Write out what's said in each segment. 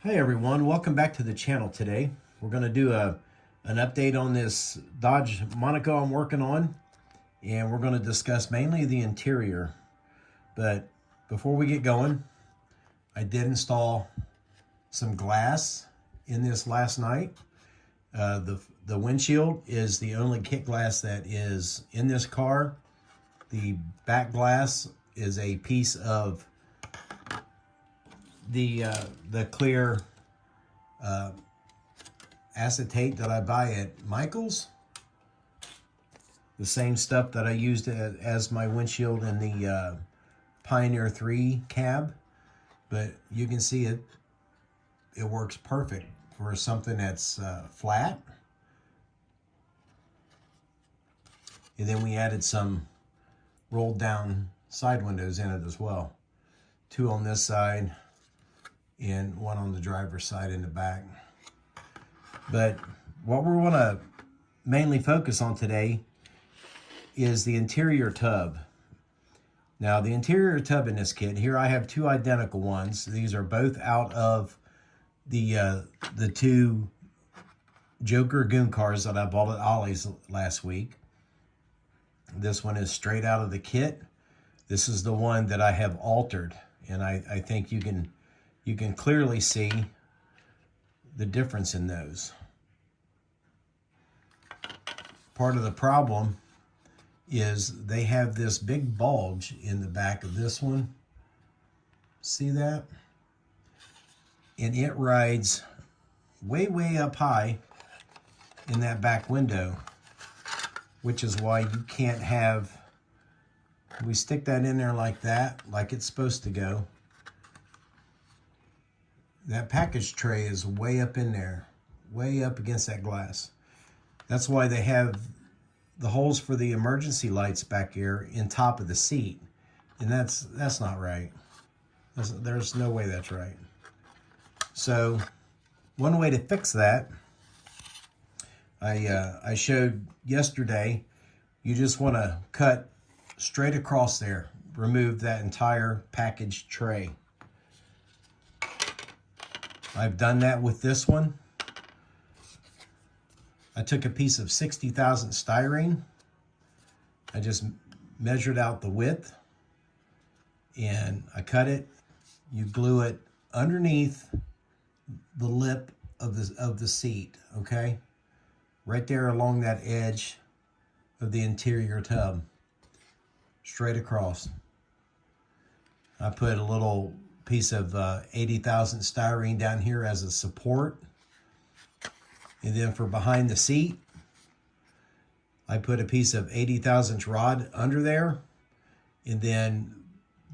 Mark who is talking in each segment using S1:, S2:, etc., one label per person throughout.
S1: Hey everyone, welcome back to the channel today. We're going to do an update on this Dodge Monaco I'm working on, and we're going to discuss mainly the interior. But before we get going, I did install some glass in this last night. The windshield is the only kit glass that is in this car. The back glass is a piece of the clear acetate that I buy at Michael's. The same stuff that I used as my windshield in the Pioneer 3 cab. But you can see it works perfect for something that's flat. And then we added some rolled down side windows in it as well. Two on this side and one on the driver's side in the back. But what we want to mainly focus on today is the interior tub. Now the interior tub in this kit, here I have two identical ones. These are both out of the two Joker Goon cars that I bought at Ollie's last week. This one is straight out of the kit. This is the one that I have altered, and I think you can clearly see the difference in those. Part of the problem is they have this big bulge in the back of this one. See that? And it rides way, way up high in that back window, which is why you can't have, we stick that in there like that, like it's supposed to go. That package tray is way up in there, way up against that glass. That's why they have the holes for the emergency lights back here in top of the seat. And that's not right. There's no way that's right. So one way to fix that, I showed yesterday, you just want to cut straight across there, remove that entire package tray. I've done that with this one. I took a piece of 60 thousandths styrene. I just measured out the width and I cut it. You glue it underneath the lip of the seat, okay? Right there along that edge of the interior tub, straight across. I put a little piece of 80 thousandths styrene down here as a support. And then for behind the seat, I put a piece of 80 thousandths rod under there. And then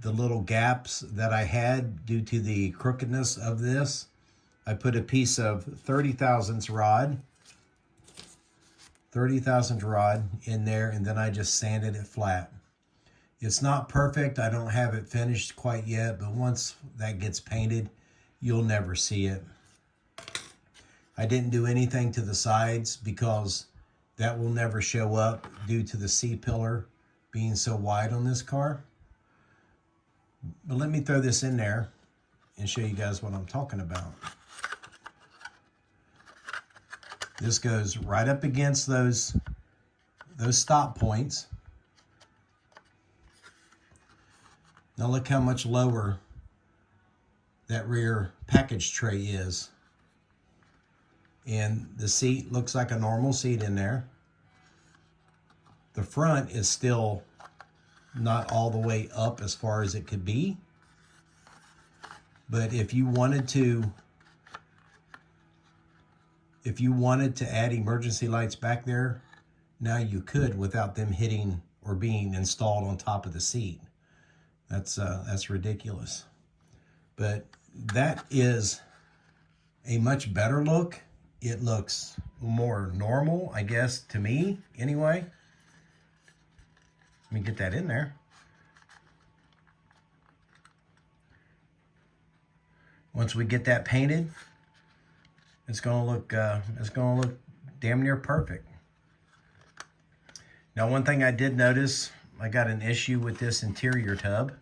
S1: the little gaps that I had due to the crookedness of this, I put a piece of 30 thousandths rod, 30 thousandths rod in there, and then I just sanded it flat. It's not perfect. I don't have it finished quite yet, but once that gets painted, you'll never see it. I didn't do anything to the sides because that will never show up due to the C-pillar being so wide on this car. But let me throw this in there and show you guys what I'm talking about. This goes right up against those stop points. Now look how much lower that rear package tray is. And the seat looks like a normal seat in there. The front is still not all the way up as far as it could be. But if you wanted to add emergency lights back there, now you could without them hitting or being installed on top of the seat. That's ridiculous. But that is a much better look. It looks more normal, I guess, to me anyway. Let me get that in there. Once we get that painted, it's gonna look damn near perfect. Now, one thing I did notice, I got an issue with this interior tub.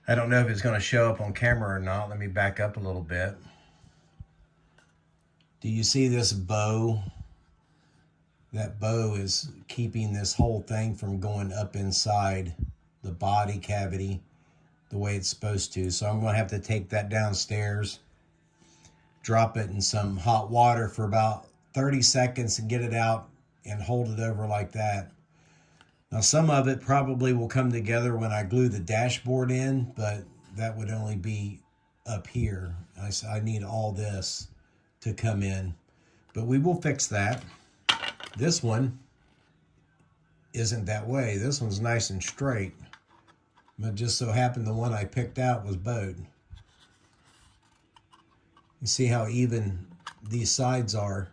S1: I don't know if it's going to show up on camera or not. Let me back up a little bit. Do you see this bow? That bow is keeping this whole thing from going up inside the body cavity the way it's supposed to. So I'm going to have to take that downstairs, drop it in some hot water for about 30 seconds and get it out and hold it over like that. Now some of it probably will come together when I glue the dashboard in, but that would only be up here. I need all this to come in, but we will fix that. This one isn't that way. This one's nice and straight, but just so happened the one I picked out was bowed. You see how even these sides are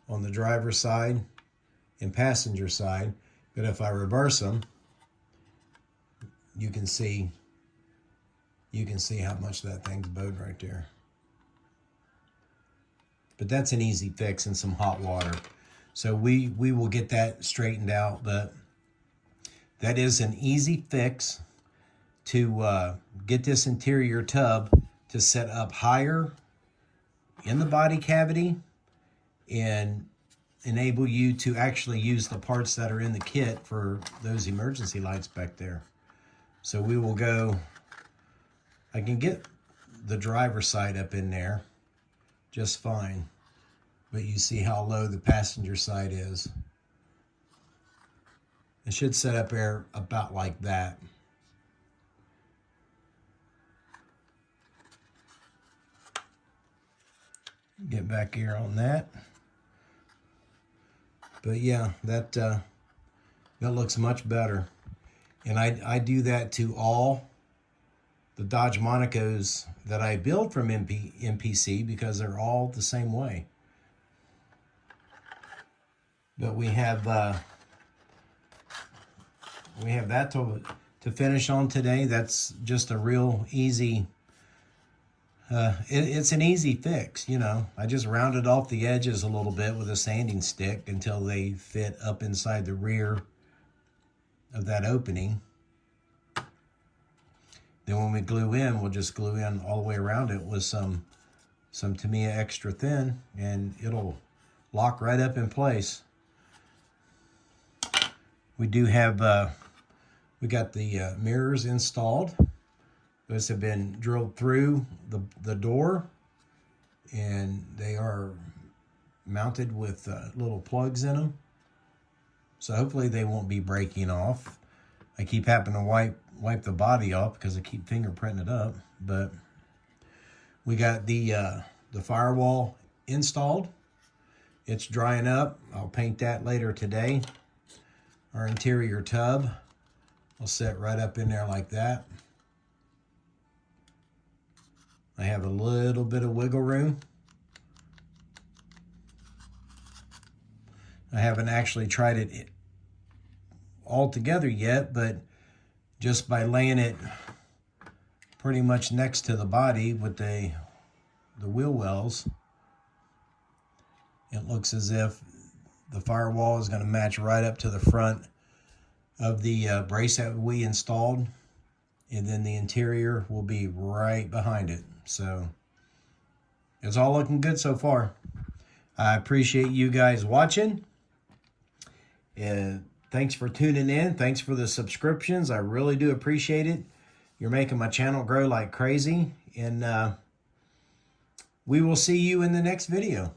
S1: on the driver's side and passenger side, but if I reverse them, you can see how much that thing's bowed right there. But that's an easy fix in some hot water. So we will get that straightened out, but that is an easy fix to get this interior tub to set up higher in the body cavity and enable you to actually use the parts that are in the kit for those emergency lights back there. So we will go, I can get the driver's side up in there just fine, but you see how low the passenger side is. It should set up there about like that. Get back here on that. But yeah, that looks much better. And I do that to all the Dodge Monicos that I build from MPC because they're all the same way. But we have that to finish on today. That's just a real easy. It's an easy fix, you know. I just rounded off the edges a little bit with a sanding stick until they fit up inside the rear of that opening. Then when we glue in, we'll just glue in all the way around it with some Tamiya Extra Thin, and it'll lock right up in place. We do have, we got the mirrors installed. Those have been drilled through the door, and they are mounted with little plugs in them. So hopefully they won't be breaking off. I keep having to wipe the body off because I keep fingerprinting it up. But we got the firewall installed. It's drying up. I'll paint that later today. Our interior tub will set right up in there like that. I have a little bit of wiggle room. I haven't actually tried it all together yet, but just by laying it pretty much next to the body with the wheel wells, it looks as if the firewall is going to match right up to the front of the brace that we installed, and then the interior will be right behind it. So it's all looking good so far. I appreciate you guys watching, and thanks for tuning in. Thanks for the subscriptions. I really do appreciate it. You're making my channel grow like crazy, and we will see you in the next video.